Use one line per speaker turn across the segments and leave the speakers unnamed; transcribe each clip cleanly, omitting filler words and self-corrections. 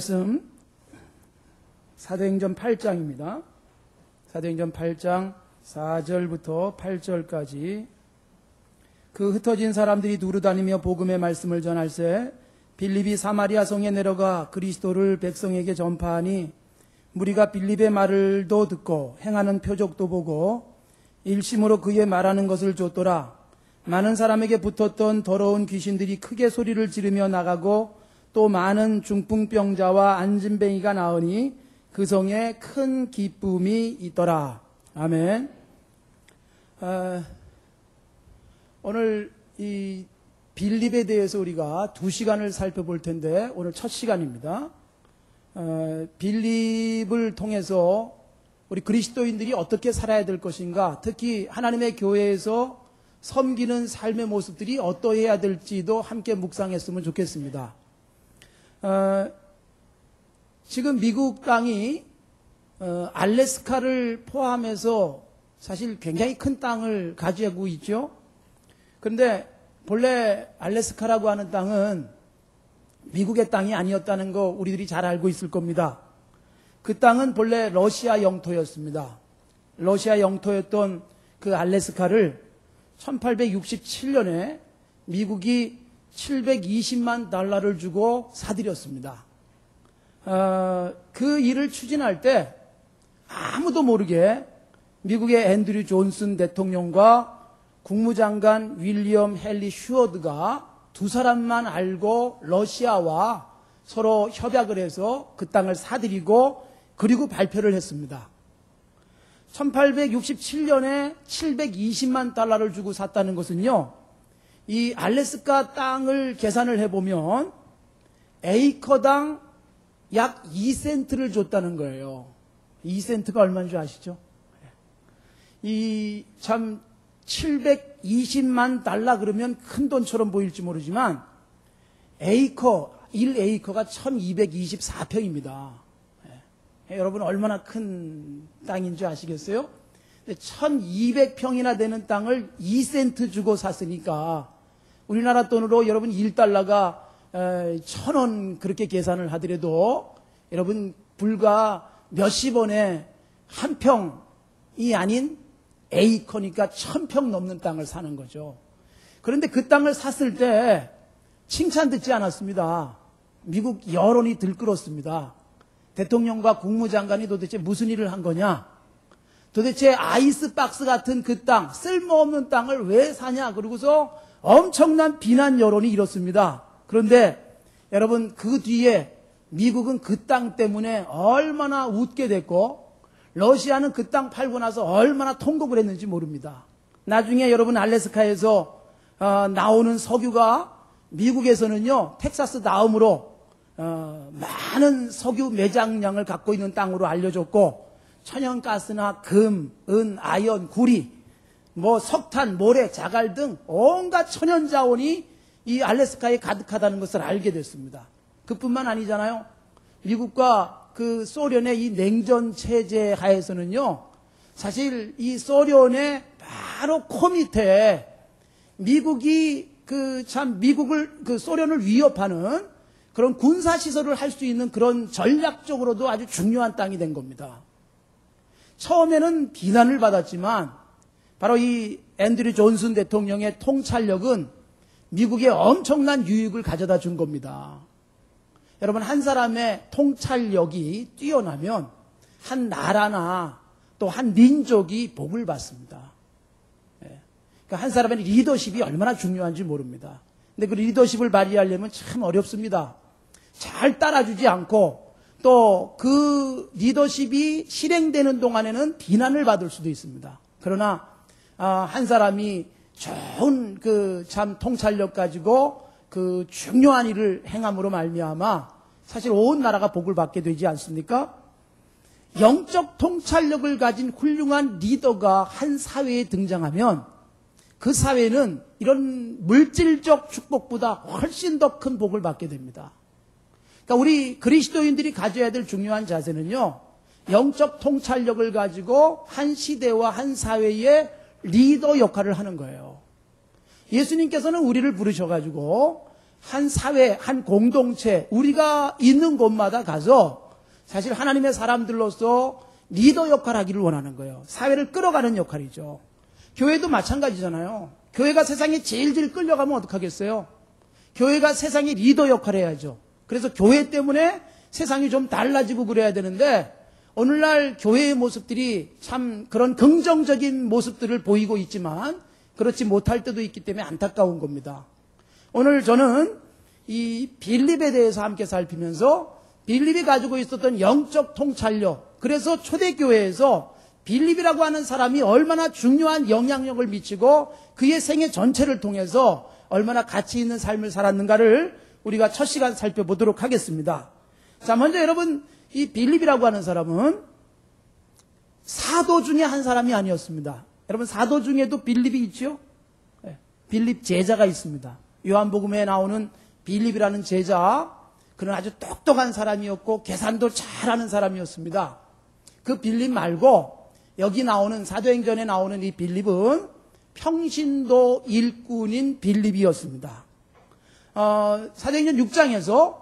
말씀 사도행전 8장입니다. 사도행전 8장 4절부터 8절까지 그 흩어진 사람들이 두루다니며 복음의 말씀을 전할세 빌립이 사마리아 성에 내려가 그리스도를 백성에게 전파하니 무리가 빌립의 말을도 듣고 행하는 표적도 보고 일심으로 그의 말하는 것을 좇더라. 많은 사람에게 붙었던 더러운 귀신들이 크게 소리를 지르며 나가고 또 많은 중풍병자와 안진뱅이가 나으니 그 성에 큰 기쁨이 있더라. 아멘. 오늘 이 빌립에 대해서 우리가 2시간을 살펴볼 텐데 오늘 첫 시간입니다. 빌립을 통해서 우리 그리스도인들이 어떻게 살아야 될 것인가, 특히 하나님의 교회에서 섬기는 삶의 모습들이 어떠해야 될지도 함께 묵상했으면 좋겠습니다. 지금 미국 땅이 알래스카를 포함해서 사실 굉장히 큰 땅을 가지고 있죠. 그런데 본래 알래스카라고 하는 땅은 미국의 땅이 아니었다는 거 우리들이 잘 알고 있을 겁니다. 그 땅은 본래 러시아 영토였습니다. 러시아 영토였던 그 알래스카를 1867년에 미국이 720만 달러를 주고 사들였습니다. 그 일을 추진할 때 아무도 모르게 미국의 앤드류 존슨 대통령과 국무장관 윌리엄 헨리 슈어드가 두 사람만 알고 러시아와 서로 협약을 해서 그 땅을 사들이고 그리고 발표를 했습니다. 1867년에 720만 달러를 주고 샀다는 것은요, 이 알래스카 땅을 계산을 해보면 에이커당 약 2센트를 줬다는 거예요. 2센트가 얼마인 줄 아시죠? 이 참 720만 달러 그러면 큰 돈처럼 보일지 모르지만 에이커, 1에이커가 1224평입니다. 여러분 얼마나 큰 땅인 줄 아시겠어요? 1200평이나 되는 땅을 2센트 주고 샀으니까 우리나라 돈으로 여러분 1달러가 1000원 그렇게 계산을 하더라도 여러분 불과 몇십 원에 한 평이 아닌 에이커니까 1000평 넘는 땅을 사는 거죠. 그런데 그 땅을 샀을 때 칭찬 듣지 않았습니다. 미국 여론이 들끓었습니다. 대통령과 국무장관이 도대체 무슨 일을 한 거냐? 도대체 아이스박스 같은 그 땅, 쓸모없는 땅을 왜 사냐? 그러고서 엄청난 비난 여론이 일었습니다. 그런데 여러분 그 뒤에 미국은 그 땅 때문에 얼마나 웃게 됐고 러시아는 그 땅 팔고 나서 얼마나 통곡을 했는지 모릅니다. 나중에 여러분 알래스카에서 나오는 석유가 미국에서는요 텍사스 다음으로 많은 석유 매장량을 갖고 있는 땅으로 알려졌고 천연가스나 금, 은, 아연, 구리, 석탄, 모래, 자갈 등 온갖 천연자원이 이 알래스카에 가득하다는 것을 알게 됐습니다. 그뿐만 아니잖아요. 미국과 그 소련의 이 냉전 체제 하에서는요, 사실 이 소련의 바로 코 밑에 미국이 미국을 소련을 위협하는 그런 군사시설을 할 수 있는 그런 전략적으로도 아주 중요한 땅이 된 겁니다. 처음에는 비난을 받았지만 바로 이 앤드류 존슨 대통령의 통찰력은 미국에 엄청난 유익을 가져다 준 겁니다. 여러분 한 사람의 통찰력이 뛰어나면 한 나라나 또 한 민족이 복을 받습니다. 그러니까 한 사람의 리더십이 얼마나 중요한지 모릅니다. 근데 그 리더십을 발휘하려면 참 어렵습니다. 잘 따라주지 않고 또 그 리더십이 실행되는 동안에는 비난을 받을 수도 있습니다. 그러나 한 사람이 좋은 참 통찰력 가지고 그 중요한 일을 행함으로 말미암아 사실 온 나라가 복을 받게 되지 않습니까? 영적 통찰력을 가진 훌륭한 리더가 한 사회에 등장하면 그 사회는 이런 물질적 축복보다 훨씬 더 큰 복을 받게 됩니다. 그러니까 우리 그리스도인들이 가져야 될 중요한 자세는요, 영적 통찰력을 가지고 한 시대와 한 사회의 리더 역할을 하는 거예요. 예수님께서는 우리를 부르셔가지고 한 사회, 한 공동체, 우리가 있는 곳마다 가서 사실 하나님의 사람들로서 리더 역할을 하기를 원하는 거예요. 사회를 끌어가는 역할이죠. 교회도 마찬가지잖아요. 교회가 세상에 제일 끌려가면 어떡하겠어요? 교회가 세상의 리더 역할을 해야죠. 그래서 교회 때문에 세상이 좀 달라지고 그래야 되는데 오늘날 교회의 모습들이 참 그런 긍정적인 모습들을 보이고 있지만 그렇지 못할 때도 있기 때문에 안타까운 겁니다. 오늘 저는 이 빌립에 대해서 함께 살피면서 빌립이 가지고 있었던 영적 통찰력, 그래서 초대교회에서 빌립이라고 하는 사람이 얼마나 중요한 영향력을 미치고 그의 생애 전체를 통해서 얼마나 가치 있는 삶을 살았는가를 우리가 첫 시간 살펴보도록 하겠습니다. 자, 먼저 여러분, 이 빌립이라고 하는 사람은 사도 중에 한 사람이 아니었습니다. 여러분, 사도 중에도 빌립이 있죠? 네, 빌립 제자가 있습니다. 요한복음에 나오는 빌립이라는 제자, 그는 아주 똑똑한 사람이었고 계산도 잘하는 사람이었습니다. 그 빌립 말고 여기 나오는 사도행전에 나오는 이 빌립은 평신도 일꾼인 빌립이었습니다. 사도행전 6장에서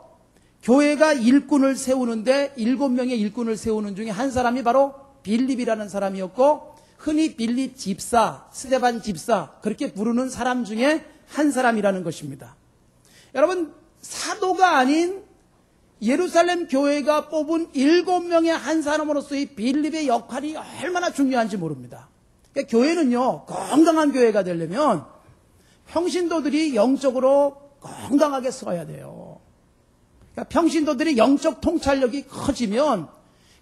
교회가 일꾼을 세우는데 7명의 일꾼을 세우는 중에 한 사람이 바로 빌립이라는 사람이었고 흔히 빌립 집사, 스데반 집사 그렇게 부르는 사람 중에 한 사람이라는 것입니다. 여러분, 사도가 아닌 예루살렘 교회가 뽑은 7명의 한 사람으로서의 빌립의 역할이 얼마나 중요한지 모릅니다. 그러니까 교회는요, 건강한 교회가 되려면 평신도들이 영적으로 건강하게 서야 돼요. 그러니까 평신도들의 영적 통찰력이 커지면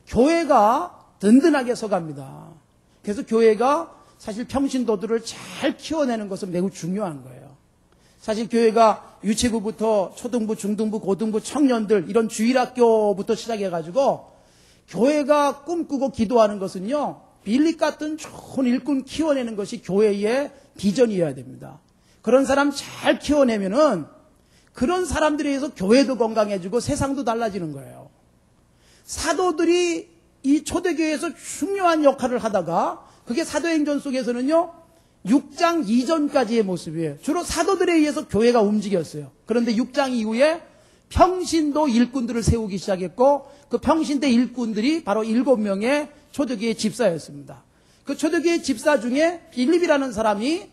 교회가 든든하게 서갑니다. 그래서 교회가 사실 평신도들을 잘 키워내는 것은 매우 중요한 거예요. 사실 교회가 유치부부터 초등부, 중등부, 고등부, 청년들 이런 주일학교부터 시작해가지고 교회가 꿈꾸고 기도하는 것은요, 빌립 같은 좋은 일꾼 키워내는 것이 교회의 비전이어야 됩니다. 그런 사람 잘 키워내면은 그런 사람들에 의해서 교회도 건강해지고 세상도 달라지는 거예요. 사도들이 이 초대교회에서 중요한 역할을 하다가 그게 사도행전 속에서는요 6장 이전까지의 모습이에요. 주로 사도들에 의해서 교회가 움직였어요. 그런데 6장 이후에 평신도 일꾼들을 세우기 시작했고 그 평신도 일꾼들이 바로 7명의 초대교회 집사였습니다. 그 초대교회 집사 중에 빌립이라는 사람이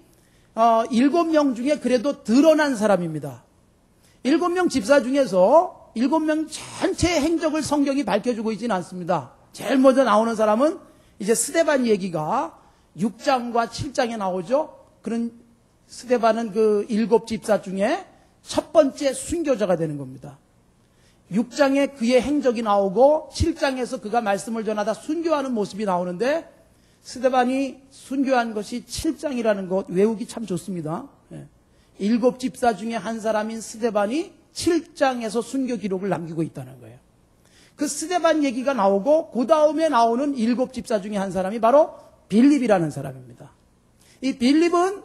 7명 중에 그래도 드러난 사람입니다. 7명 집사 중에서 7명 전체의 행적을 성경이 밝혀주고 있지는 않습니다. 제일 먼저 나오는 사람은 이제 스데반 얘기가 6장과 7장에 나오죠. 그런 스데반은 그 7 집사 중에 첫 번째 순교자가 되는 겁니다. 6장에 그의 행적이 나오고 7장에서 그가 말씀을 전하다 순교하는 모습이 나오는데 스데반이 순교한 것이 7장이라는 것 외우기 참 좋습니다. 7 집사 중에 한 사람인 스데반이 7장에서 순교 기록을 남기고 있다는 거예요. 그 스데반 얘기가 나오고 그 다음에 나오는 7 집사 중에 한 사람이 바로 빌립이라는 사람입니다. 이 빌립은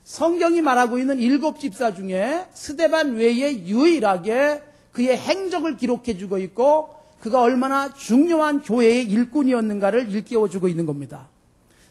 성경이 말하고 있는 7 집사 중에 스데반 외에 유일하게 그의 행적을 기록해주고 있고 그가 얼마나 중요한 교회의 일꾼이었는가를 일깨워주고 있는 겁니다.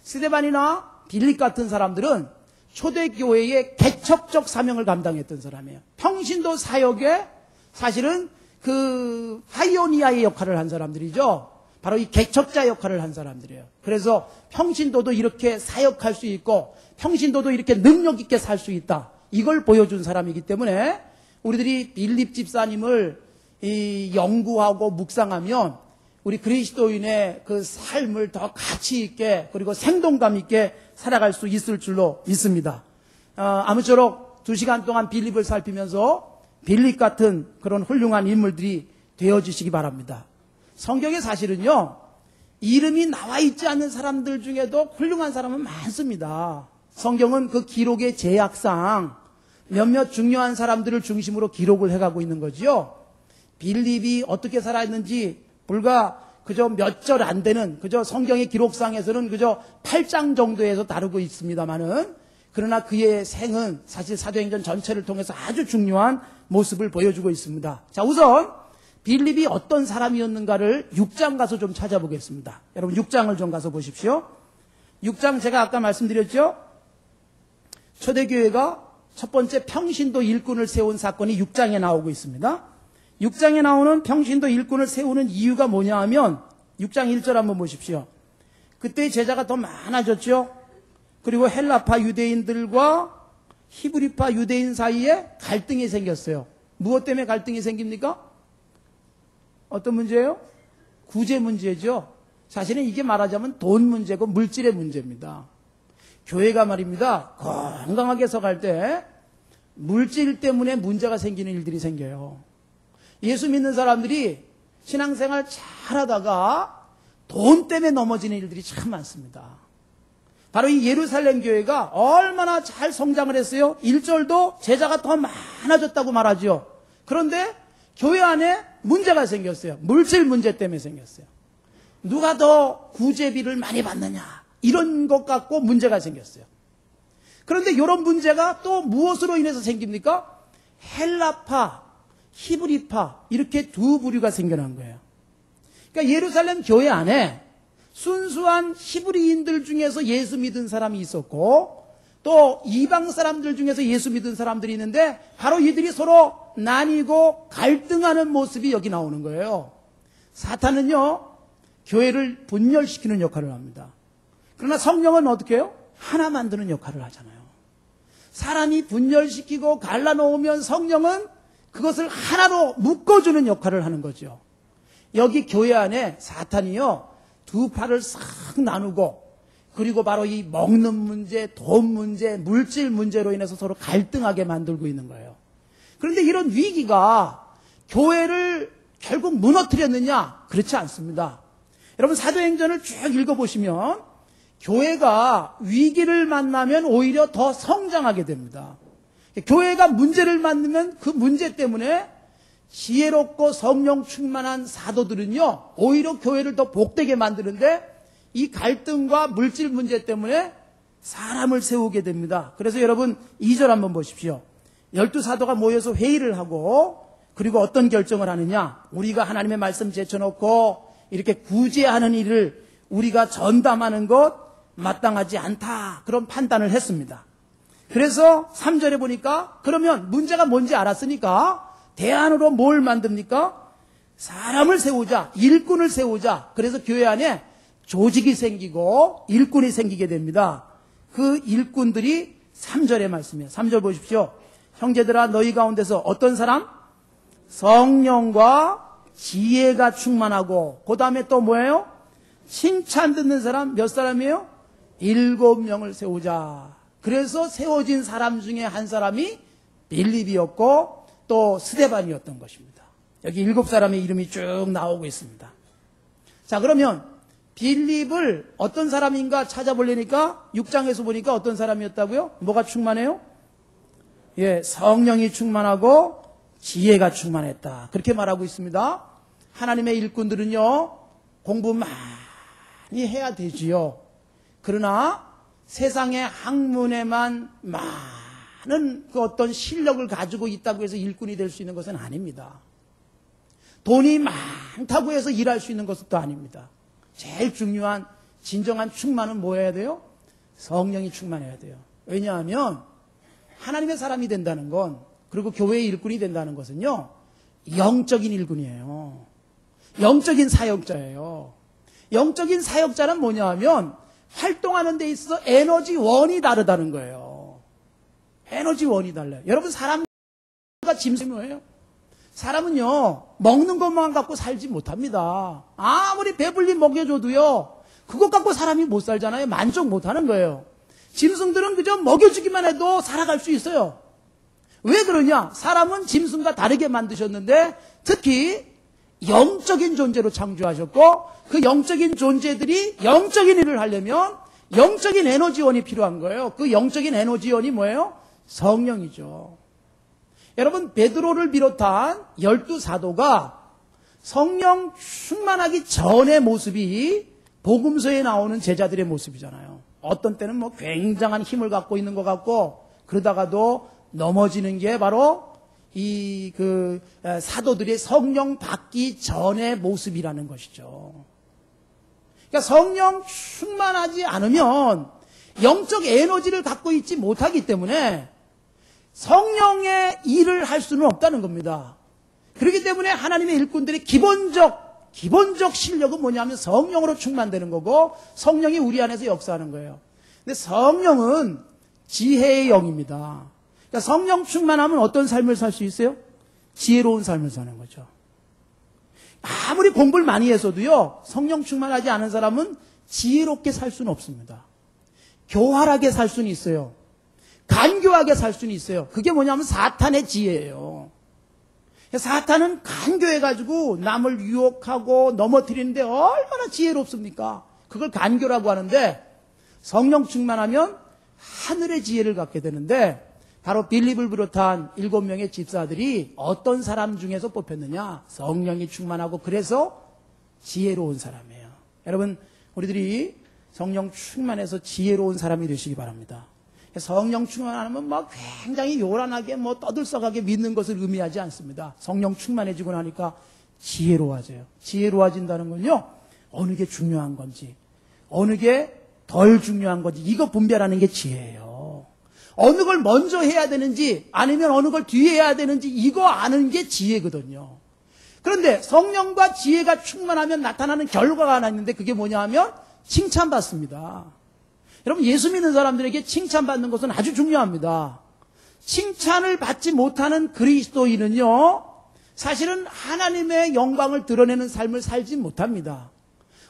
스데반이나 빌립 같은 사람들은 초대교회의 개척적 사명을 감당했던 사람이에요. 평신도 사역에 사실은 그 파이오니아의 역할을 한 사람들이죠. 바로 이 개척자 역할을 한 사람들이에요. 그래서 평신도도 이렇게 사역할 수 있고 평신도도 이렇게 능력 있게 살 수 있다. 이걸 보여준 사람이기 때문에 우리들이 빌립 집사님을 연구하고 묵상하면 우리 그리스도인의 그 삶을 더 가치 있게 그리고 생동감 있게 살아갈 수 있을 줄로 믿습니다. 아무쪼록 2시간 동안 빌립을 살피면서 빌립 같은 그런 훌륭한 인물들이 되어주시기 바랍니다. 성경에 사실은요 이름이 나와 있지 않는 사람들 중에도 훌륭한 사람은 많습니다. 성경은 그 기록의 제약상 몇몇 중요한 사람들을 중심으로 기록을 해가고 있는 거지요. 빌립이 어떻게 살아있는지 불과 그저 몇 절 안 되는 그저 성경의 기록상에서는 그저 8장 정도에서 다루고 있습니다만은 그러나 그의 생은 사실 사도행전 전체를 통해서 아주 중요한 모습을 보여주고 있습니다. 자, 우선 빌립이 어떤 사람이었는가를 6장 가서 좀 찾아보겠습니다. 여러분 6장을 좀 가서 보십시오. 6장 제가 아까 말씀드렸죠. 초대교회가 첫 번째 평신도 일꾼을 세운 사건이 6장에 나오고 있습니다. 6장에 나오는 평신도 일꾼을 세우는 이유가 뭐냐 하면 6장 1절 한번 보십시오. 그때 제자가 더 많아졌죠. 그리고 헬라파 유대인들과 히브리파 유대인 사이에 갈등이 생겼어요. 무엇 때문에 갈등이 생깁니까? 어떤 문제예요? 구제 문제죠. 사실은 이게 말하자면 돈 문제고 물질의 문제입니다. 교회가 말입니다. 건강하게 서갈 때 물질 때문에 문제가 생기는 일들이 생겨요. 예수 믿는 사람들이 신앙생활 잘하다가 돈 때문에 넘어지는 일들이 참 많습니다. 바로 이 예루살렘 교회가 얼마나 잘 성장을 했어요. 1절도 제자가 더 많아졌다고 말하죠. 그런데 교회 안에 문제가 생겼어요. 물질 문제 때문에 생겼어요. 누가 더 구제비를 많이 받느냐 이런 것 갖고 문제가 생겼어요. 그런데 이런 문제가 또 무엇으로 인해서 생깁니까? 헬라파, 히브리파 이렇게 두 부류가 생겨난 거예요. 그러니까 예루살렘 교회 안에 순수한 히브리인들 중에서 예수 믿은 사람이 있었고 또 이방 사람들 중에서 예수 믿은 사람들이 있는데 바로 이들이 서로 나뉘고 갈등하는 모습이 여기 나오는 거예요. 사탄은요 교회를 분열시키는 역할을 합니다. 그러나 성령은 어떻게 해요? 하나 만드는 역할을 하잖아요. 사람이 분열시키고 갈라놓으면 성령은 그것을 하나로 묶어주는 역할을 하는 거죠. 여기 교회 안에 사탄이요 두 팔을 싹 나누고 그리고 바로 이 먹는 문제, 돈 문제, 물질 문제로 인해서 서로 갈등하게 만들고 있는 거예요. 그런데 이런 위기가 교회를 결국 무너뜨렸느냐? 그렇지 않습니다. 여러분 사도행전을 쭉 읽어보시면 교회가 위기를 만나면 오히려 더 성장하게 됩니다. 교회가 문제를 만나면 그 문제 때문에 지혜롭고 성령 충만한 사도들은요 오히려 교회를 더 복되게 만드는데 이 갈등과 물질 문제 때문에 사람을 세우게 됩니다. 그래서 여러분 2절 한번 보십시오. 12사도가 모여서 회의를 하고 그리고 어떤 결정을 하느냐, 우리가 하나님의 말씀 제쳐놓고 이렇게 구제하는 일을 우리가 전담하는 것 마땅하지 않다, 그런 판단을 했습니다. 그래서 3절에 보니까 그러면 문제가 뭔지 알았으니까 대안으로 뭘 만듭니까? 사람을 세우자, 일꾼을 세우자. 그래서 교회 안에 조직이 생기고 일꾼이 생기게 됩니다. 그 일꾼들이 3절의 말씀이에요. 3절 보십시오. 형제들아 너희 가운데서 어떤 사람? 성령과 지혜가 충만하고 그 다음에 또 뭐예요? 칭찬 듣는 사람 몇 사람이에요? 7명을 세우자. 그래서 세워진 사람 중에 한 사람이 빌립이었고 또 스데반이었던 것입니다. 여기 7사람의 이름이 쭉 나오고 있습니다. 자, 그러면 빌립을 어떤 사람인가 찾아보려니까 6장에서 보니까 어떤 사람이었다고요? 뭐가 충만해요? 예, 성령이 충만하고 지혜가 충만했다. 그렇게 말하고 있습니다. 하나님의 일꾼들은요, 공부 많이 해야 되지요. 그러나 세상의 학문에만 많은 그 어떤 실력을 가지고 있다고 해서 일꾼이 될 수 있는 것은 아닙니다. 돈이 많다고 해서 일할 수 있는 것도 아닙니다. 제일 중요한 진정한 충만은 뭐 해야 돼요? 성령이 충만해야 돼요. 왜냐하면 하나님의 사람이 된다는 건, 그리고 교회의 일꾼이 된다는 것은요, 영적인 일꾼이에요. 영적인 사역자예요. 영적인 사역자는 뭐냐 하면 활동하는 데 있어서 에너지원이 다르다는 거예요. 에너지원이 달라요. 여러분, 사람과 짐승이 뭐예요? 사람은요, 먹는 것만 갖고 살지 못합니다. 아무리 배불리 먹여줘도요, 그것 갖고 사람이 못 살잖아요. 만족 못 하는 거예요. 짐승들은 그저 먹여주기만 해도 살아갈 수 있어요. 왜 그러냐? 사람은 짐승과 다르게 만드셨는데 특히 영적인 존재로 창조하셨고, 그 영적인 존재들이 영적인 일을 하려면 영적인 에너지원이 필요한 거예요. 그 영적인 에너지원이 뭐예요? 성령이죠. 여러분, 베드로를 비롯한 12사도가 성령 충만하기 전의 모습이 복음서에 나오는 제자들의 모습이잖아요. 어떤 때는 뭐 굉장한 힘을 갖고 있는 것 같고, 그러다가도 넘어지는 게 바로 이 사도들의 성령 받기 전의 모습이라는 것이죠. 그러니까 성령 충만하지 않으면 영적 에너지를 갖고 있지 못하기 때문에 성령의 일을 할 수는 없다는 겁니다. 그렇기 때문에 하나님의 일꾼들의 기본적 실력은 뭐냐면 성령으로 충만되는 거고 성령이 우리 안에서 역사하는 거예요. 근데 성령은 지혜의 영입니다. 그러니까 성령 충만하면 어떤 삶을 살 수 있어요? 지혜로운 삶을 사는 거죠. 아무리 공부를 많이 해서도요, 성령 충만하지 않은 사람은 지혜롭게 살 수는 없습니다. 교활하게 살 수는 있어요. 간교하게 살 수는 있어요. 그게 뭐냐면 사탄의 지혜예요. 사탄은 간교해가지고 남을 유혹하고 넘어뜨리는데 얼마나 지혜롭습니까? 그걸 간교라고 하는데 성령 충만하면 하늘의 지혜를 갖게 되는데 바로 빌립을 비롯한 7명의 집사들이 어떤 사람 중에서 뽑혔느냐? 성령이 충만하고 그래서 지혜로운 사람이에요. 여러분, 우리들이 성령 충만해서 지혜로운 사람이 되시기 바랍니다. 성령 충만하면 막 굉장히 요란하게 떠들썩하게 믿는 것을 의미하지 않습니다. 성령 충만해지고 나니까 지혜로워져요. 지혜로워진다는 건요, 어느 게 중요한 건지, 어느 게 덜 중요한 건지, 이거 분별하는 게 지혜예요. 어느 걸 먼저 해야 되는지, 아니면 어느 걸 뒤에 해야 되는지, 이거 아는 게 지혜거든요. 그런데 성령과 지혜가 충만하면 나타나는 결과가 하나 있는데, 그게 뭐냐 하면, 칭찬받습니다. 여러분, 예수 믿는 사람들에게 칭찬받는 것은 아주 중요합니다. 칭찬을 받지 못하는 그리스도인은요, 사실은 하나님의 영광을 드러내는 삶을 살지 못합니다.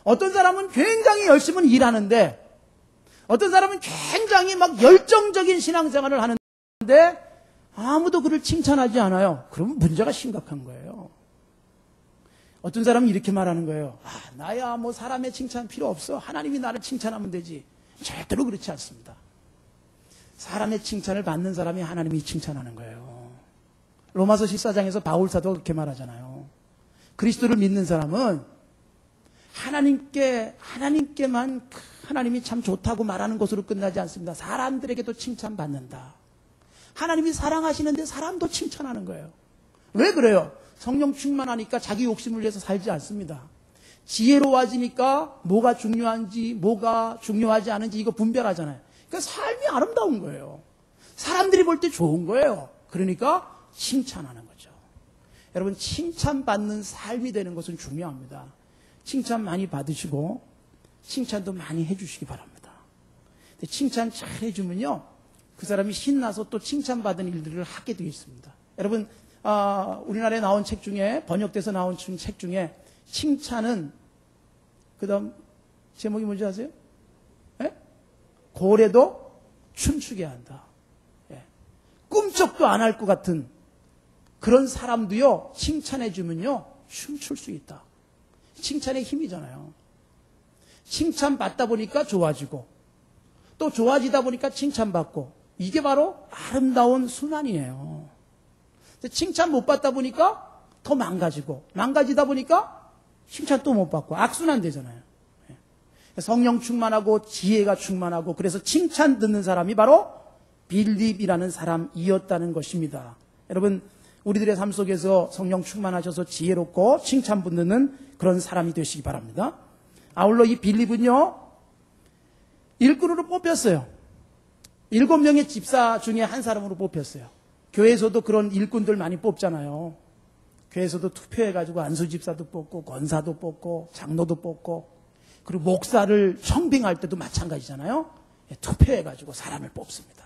어떤 사람은 굉장히 열심히 일하는데, 어떤 사람은 굉장히 막 열정적인 신앙생활을 하는데, 아무도 그를 칭찬하지 않아요. 그러면 문제가 심각한 거예요. 어떤 사람은 이렇게 말하는 거예요. 나야 사람의 칭찬 필요 없어. 하나님이 나를 칭찬하면 되지. 절대로 그렇지 않습니다. 사람의 칭찬을 받는 사람이 하나님이 칭찬하는 거예요. 로마서 14장에서 바울사도 그렇게 말하잖아요. 그리스도를 믿는 사람은 하나님께만 하나님이 참 좋다고 말하는 것으로 끝나지 않습니다. 사람들에게도 칭찬받는다. 하나님이 사랑하시는데 사람도 칭찬하는 거예요. 왜 그래요? 성령 충만하니까 자기 욕심을 위해서 살지 않습니다. 지혜로워지니까 뭐가 중요한지 뭐가 중요하지 않은지 이거 분별하잖아요. 그러니까 삶이 아름다운 거예요. 사람들이 볼 때 좋은 거예요. 그러니까 칭찬하는 거죠. 여러분, 칭찬받는 삶이 되는 것은 중요합니다. 칭찬 많이 받으시고 칭찬도 많이 해주시기 바랍니다. 근데 칭찬 잘 해주면요, 그 사람이 신나서 또 칭찬받은 일들을 하게 되어 있습니다. 여러분, 우리나라에 나온 책 중에, 번역돼서 나온 책 중에 칭찬은, 그 다음 제목이 뭔지 아세요? 예? 고래도 춤추게 한다. 예. 꿈쩍도 안 할 것 같은 그런 사람도요, 칭찬해주면요, 춤출 수 있다. 칭찬의 힘이잖아요. 칭찬받다 보니까 좋아지고, 또 좋아지다 보니까 칭찬받고, 이게 바로 아름다운 순환이에요. 칭찬 못 받다 보니까 더 망가지고, 망가지다 보니까 칭찬 또 못 받고, 악순환 되잖아요. 성령 충만하고 지혜가 충만하고, 그래서 칭찬 듣는 사람이 바로 빌립이라는 사람이었다는 것입니다. 여러분, 우리들의 삶 속에서 성령 충만하셔서 지혜롭고 칭찬 받는 그런 사람이 되시기 바랍니다. 아울러 이 빌립은요, 일꾼으로 뽑혔어요. 7명의 집사 중에 한 사람으로 뽑혔어요. 교회에서도 그런 일꾼들 많이 뽑잖아요. 교회에서도 투표해가지고 안수집사도 뽑고 권사도 뽑고 장로도 뽑고, 그리고 목사를 청빙할 때도 마찬가지잖아요. 투표해가지고 사람을 뽑습니다.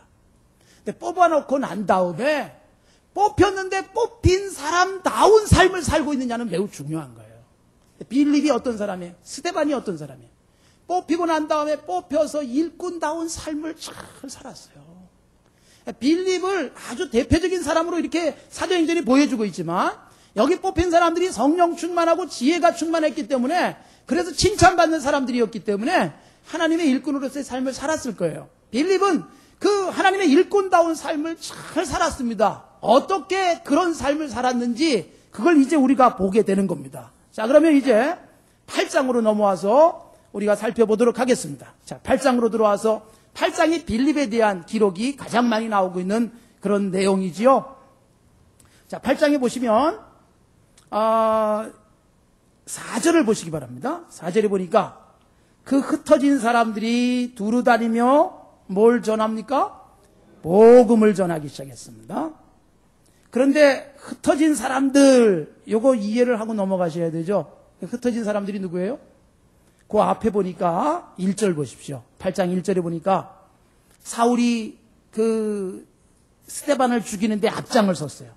근데 뽑아놓고 난 다음에 뽑혔는데 뽑힌 사람다운 삶을 살고 있느냐는 매우 중요한 거예요. 빌립이 어떤 사람이에요? 스데반이 어떤 사람이에요? 뽑히고 난 다음에 뽑혀서 일꾼다운 삶을 잘 살았어요. 빌립을 아주 대표적인 사람으로 이렇게 사도행전이 보여주고 있지만, 여기 뽑힌 사람들이 성령 충만하고 지혜가 충만했기 때문에, 그래서 칭찬받는 사람들이었기 때문에 하나님의 일꾼으로서의 삶을 살았을 거예요. 빌립은 그 하나님의 일꾼다운 삶을 잘 살았습니다. 어떻게 그런 삶을 살았는지 그걸 이제 우리가 보게 되는 겁니다. 자, 그러면 이제 8장으로 넘어와서 우리가 살펴보도록 하겠습니다. 자, 8장으로 들어와서 8장이 빌립에 대한 기록이 가장 많이 나오고 있는 그런 내용이지요. 자, 8장에 보시면 4절을 보시기 바랍니다. 4절에 보니까 그 흩어진 사람들이 두루 다니며 뭘 전합니까? 복음을 전하기 시작했습니다. 그런데 흩어진 사람들, 요거 이해를 하고 넘어가셔야 되죠. 흩어진 사람들이 누구예요? 그 앞에 보니까 1절 보십시오. 8장 1절에 보니까 사울이 그 스데반을 죽이는데 앞장을 섰어요.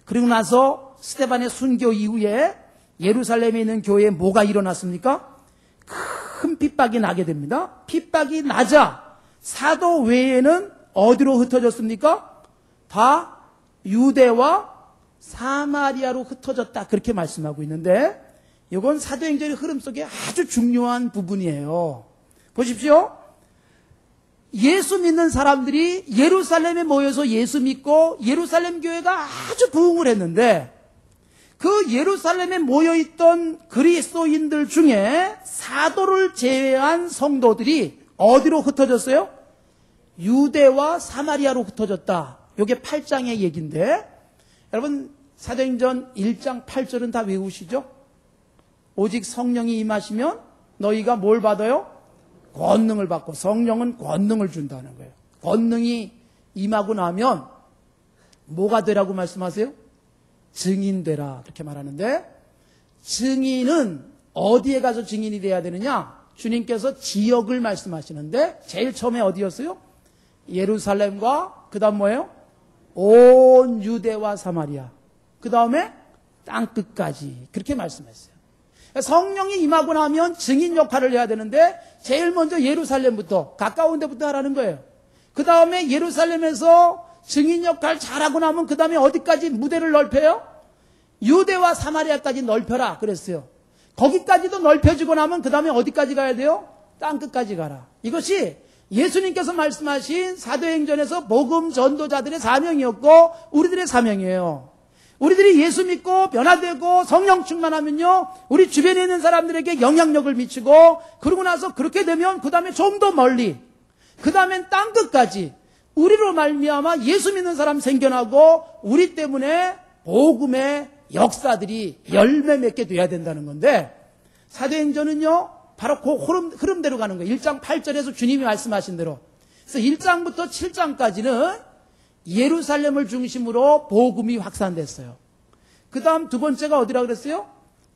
그리고 나서 스데반의 순교 이후에 예루살렘에 있는 교회에 뭐가 일어났습니까? 큰 핍박이 나게 됩니다. 핍박이 나자 사도 외에는 어디로 흩어졌습니까? 다 유대와 사마리아로 흩어졌다, 그렇게 말씀하고 있는데, 이건 사도행전의 흐름 속에 아주 중요한 부분이에요. 보십시오. 예수 믿는 사람들이 예루살렘에 모여서 예수 믿고 예루살렘 교회가 아주 부흥을 했는데, 그 예루살렘에 모여있던 그리스도인들 중에 사도를 제외한 성도들이 어디로 흩어졌어요? 유대와 사마리아로 흩어졌다. 이게 8장의 얘기인데, 여러분 사도행전 1장 8절은 다 외우시죠? 오직 성령이 임하시면 너희가 뭘 받아요? 권능을 받고, 성령은 권능을 준다는 거예요. 권능이 임하고 나면 뭐가 되라고 말씀하세요? 증인 되라, 그렇게 말하는데, 증인은 어디에 가서 증인이 돼야 되느냐? 주님께서 지역을 말씀하시는데 제일 처음에 어디였어요? 예루살렘과 그 다음 뭐예요? 온 유대와 사마리아, 그 다음에 땅끝까지, 그렇게 말씀했어요. 성령이 임하고 나면 증인 역할을 해야 되는데 제일 먼저 예루살렘부터, 가까운 데부터 하라는 거예요. 그 다음에 예루살렘에서 증인 역할 잘하고 나면 그 다음에 어디까지 무대를 넓혀요? 유대와 사마리아까지 넓혀라 그랬어요. 거기까지도 넓혀지고 나면 그 다음에 어디까지 가야 돼요? 땅끝까지 가라. 이것이 예수님께서 말씀하신 사도행전에서 복음 전도자들의 사명이었고 우리들의 사명이에요. 우리들이 예수 믿고 변화되고 성령 충만하면요, 우리 주변에 있는 사람들에게 영향력을 미치고, 그러고 나서 그렇게 되면 그 다음에 좀 더 멀리, 그 다음엔 땅끝까지 우리로 말미암아 예수 믿는 사람 생겨나고 우리 때문에 복음의 역사들이 열매 맺게 돼야 된다는 건데, 사도행전은요 바로 그 흐름대로 가는 거예요. 1장 8절에서 주님이 말씀하신 대로. 그래서 1장부터 7장까지는 예루살렘을 중심으로 복음이 확산됐어요. 그 다음 두 번째가 어디라 그랬어요?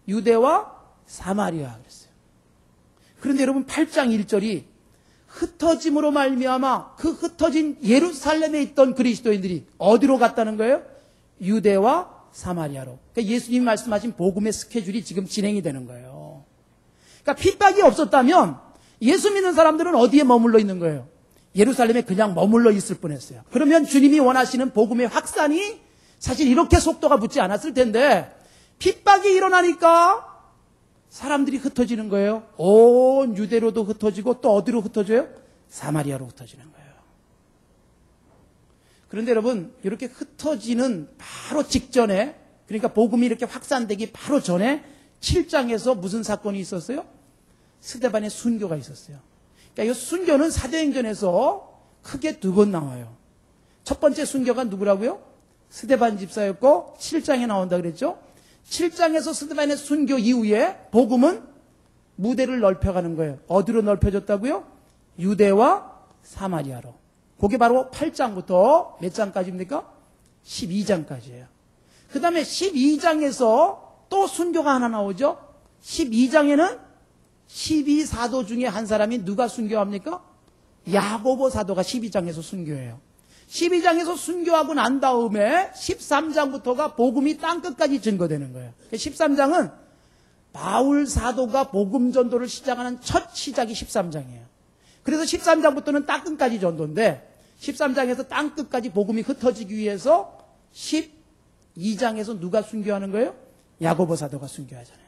유대와 사마리아 그랬어요. 그런데 여러분 8장 1절이 흩어짐으로 말미암아 그 흩어진 예루살렘에 있던 그리스도인들이 어디로 갔다는 거예요? 유대와 사마리아로. 그러니까 예수님이 말씀하신 복음의 스케줄이 지금 진행이 되는 거예요. 그러니까 핍박이 없었다면 예수 믿는 사람들은 어디에 머물러 있는 거예요? 예루살렘에 그냥 머물러 있을 뻔했어요. 그러면 주님이 원하시는 복음의 확산이 사실 이렇게 속도가 붙지 않았을 텐데, 핍박이 일어나니까 사람들이 흩어지는 거예요. 온 유대로도 흩어지고 또 어디로 흩어져요? 사마리아로 흩어지는 거예요. 그런데 여러분, 이렇게 흩어지는 바로 직전에, 그러니까 복음이 이렇게 확산되기 바로 전에 7장에서 무슨 사건이 있었어요? 스데반의 순교가 있었어요. 그러니까 이 순교는 사도행전에서 크게 두 번 나와요. 첫 번째 순교가 누구라고요? 스데반 집사였고 7장에 나온다 그랬죠. 7장에서 스데반의 순교 이후에 복음은 무대를 넓혀가는 거예요. 어디로 넓혀졌다고요? 유대와 사마리아로. 그게 바로 8장부터 몇 장까지입니까? 12장까지예요. 그 다음에 12장에서 또 순교가 하나 나오죠. 12장에는 12사도 중에 한 사람이 누가 순교합니까? 야고보 사도가 12장에서 순교해요. 12장에서 순교하고 난 다음에 13장부터가 복음이 땅끝까지 증거되는 거예요. 13장은 바울 사도가 복음 전도를 시작하는 첫 시작이 13장이에요. 그래서 13장부터는 땅끝까지 전도인데 13장에서 땅끝까지 복음이 흩어지기 위해서 12장에서 누가 순교하는 거예요? 야고보 사도가 순교하잖아요.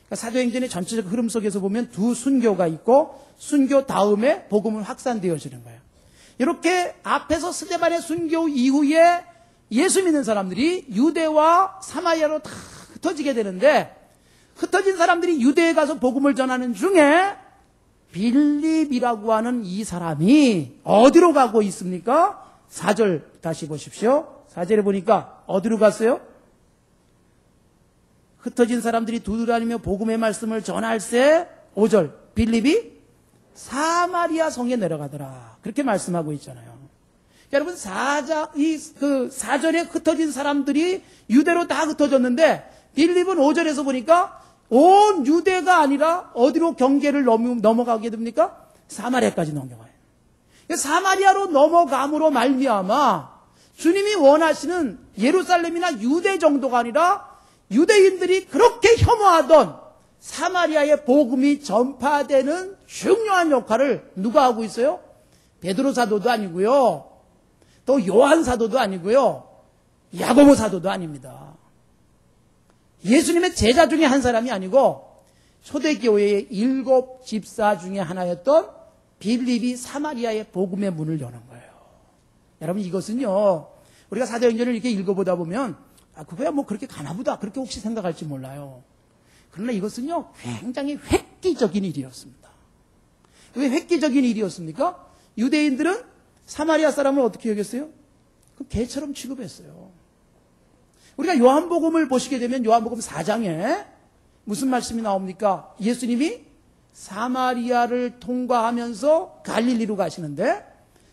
그러니까 사도행전의 전체적 흐름 속에서 보면 두 순교가 있고 순교 다음에 복음은 확산되어지는 거예요. 이렇게 앞에서 스데반의 순교 이후에 예수 믿는 사람들이 유대와 사마리아로 다 흩어지게 되는데, 흩어진 사람들이 유대에 가서 복음을 전하는 중에 빌립이라고 하는 이 사람이 어디로 가고 있습니까? 4절 다시 보십시오. 4절에 보니까 어디로 갔어요? 흩어진 사람들이 두드러니며 복음의 말씀을 전할세. 5절 빌립이 사마리아 성에 내려가더라, 그렇게 말씀하고 있잖아요. 여러분, 사전에 흩어진 사람들이 유대로 다 흩어졌는데, 빌립은 5절에서 보니까 온 유대가 아니라 어디로 경계를 넘어가게 됩니까? 사마리아까지 넘겨가요. 사마리아로 넘어감으로 말미암아 주님이 원하시는 예루살렘이나 유대 정도가 아니라 유대인들이 그렇게 혐오하던 사마리아의 복음이 전파되는 중요한 역할을 누가 하고 있어요? 베드로 사도도 아니고요. 또 요한 사도도 아니고요. 야고보 사도도 아닙니다. 예수님의 제자 중에 한 사람이 아니고 초대교회의 7 집사 중에 하나였던 빌립이 사마리아의 복음의 문을 여는 거예요. 여러분, 이것은요, 우리가 사도행전을 이렇게 읽어보다 보면 그거야 뭐 그렇게 가나보다 그렇게 혹시 생각할지 몰라요. 그러나 이것은요, 굉장히 획기적인 일이었습니다. 왜 획기적인 일이었습니까? 유대인들은 사마리아 사람을 어떻게 여겼어요? 그 개처럼 취급했어요. 우리가 요한복음을 보시게 되면 요한복음 4장에 무슨 말씀이 나옵니까? 예수님이 사마리아를 통과하면서 갈릴리로 가시는데,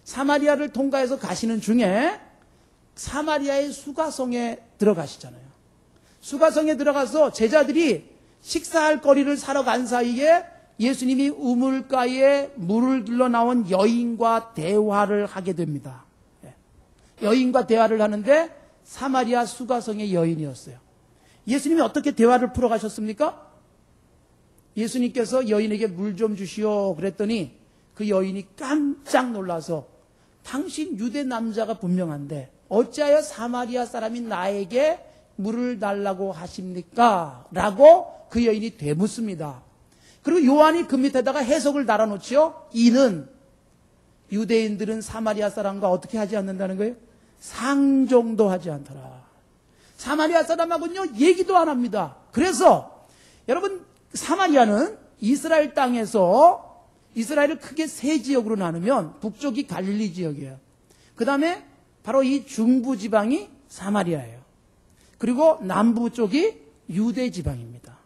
사마리아를 통과해서 가시는 중에 사마리아의 수가성에 들어가시잖아요. 수가성에 들어가서 제자들이 식사할 거리를 사러 간 사이에 예수님이 우물가에 물을 들러 나온 여인과 대화를 하게 됩니다. 여인과 대화를 하는데 사마리아 수가성의 여인이었어요. 예수님이 어떻게 대화를 풀어가셨습니까? 예수님께서 여인에게 물 좀 주시오 그랬더니 그 여인이 깜짝 놀라서 당신 유대 남자가 분명한데 어찌하여 사마리아 사람이 나에게 물을 달라고 하십니까? 라고 그 여인이 되묻습니다. 그리고 요한이 그 밑에다가 해석을 달아놓지요. 이는 유대인들은 사마리아 사람과 어떻게 하지 않는다는 거예요? 상종도 하지 않더라. 사마리아 사람하고는요, 얘기도 안 합니다. 그래서 여러분, 사마리아는 이스라엘 땅에서 이스라엘을 크게 세 지역으로 나누면 북쪽이 갈릴리 지역이에요. 그 다음에 바로 이 중부 지방이 사마리아예요. 그리고 남부 쪽이 유대 지방입니다.